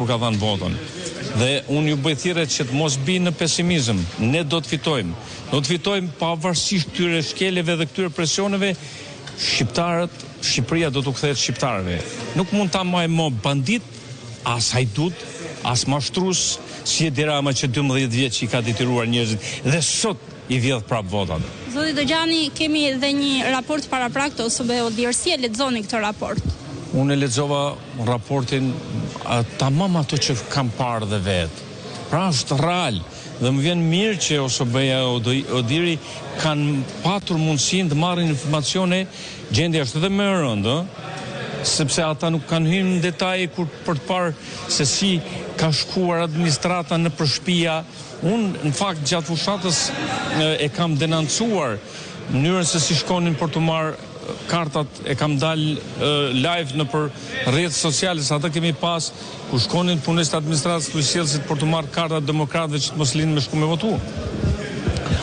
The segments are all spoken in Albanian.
kur ka dhënë votën. Dhe unë ju bëj thirrje që të mos bi në pesimizëm. Ne do të fitojmë. Do të fitojmë pavarësisht këtyre shkeleve dhe këtyre presioneve. Shqipëria do t'u kthehet shqiptarëve. Nuk mund ta marrë më bandit, as hajdut, as mashtrues, si Edi Rama që 12 vjeç i ka detyruar njerëzit dhe sot i vjedh prap votat. Zoti Dojani, kemi edhe një raport paraprak të OSBE Odir, si e lexoni këtë raport? Unë e lexova raportin tamam ato që kam parë dhe vetë. Pra është real dhe më vjen mirë që OSBE Odiri kanë patur mundësinë të marrin informacione, gjendja është edhe më e rëndë, sepse ata nuk kanë hyrë në detaje për të parë se si ka shkuar administrata në përshpia. Unë, në fakt, gjatë fushatës e kam denoncuar mënyrën se si shkonin për të marrë kartat, e kam dalë live në për rrjetet sociale, sa ata kemi pas, ku shkonin punës të administratës kryesjelësit për të marrë kartat demokratëve që të mos linë me shku me votu.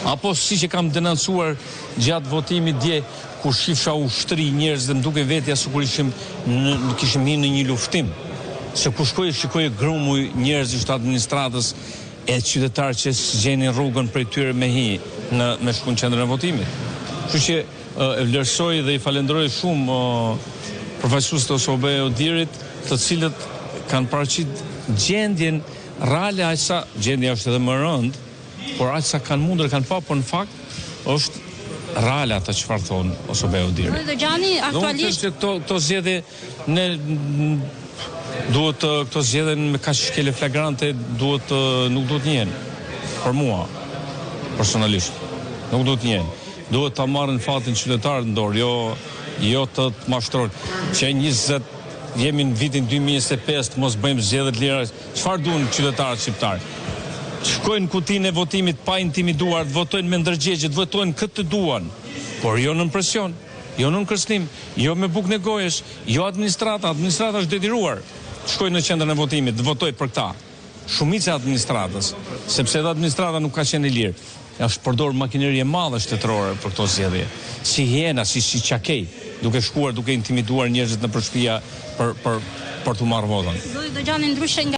Apo si që kam denoncuar gjatë votimit dje, ku shifsha ushtri njerëz dhe më duke vetja se kur kishim hyrë në një luftim. Se ku shikoj grumuj njerëzish të administratës e qytetarë që gjenin rrugën prej tyre me me shku në qendrën e votimit. Kështu që e vlerësoj dhe i falenderoj shumë përfaqësuesit të OSBE Odirit, të cilët kanë paraqit gjendjen reale, aqsa gjendja është edhe më rëndë, por aqsa kanë mundur, kanë pa, por në fakt është reale ata çfarë thonë OSBE Odiri. Dojani, aktualisht këto zgjedhje ne duhet këto zgjedhje me kaq shkele flagrante nuk duhet njehen. Për mua, personalisht, nuk duhet njehen. Duhet ta marrin fatin qytetarët në dorë, jo të mashtrojnë. Që 20 jemi në vitin 2025, mos bëjmë zgjedhje të lira. Çfarë duan qytetarët shqiptarë? Shkojnë kutinë e votimit pa intimiduar, votojnë me ndërgjegje, votojnë këtë duan, por jo në presion, jo në kërcënim, jo me bukë në gojesh, jo administrata është detyruar. Shkojnë në qendrën e votimit, të votoj për këta. Shumica e administratës, sepse edhe administrata nuk ka qenë e lirë. Është përdor makineri e madhe shtetërore për këto zgjedhje. Si hiena, si çakej, duke shkuar, duke intimiduar njerëzit në përshpia për të marrë votën. Zoti Dojani, ndryshe nga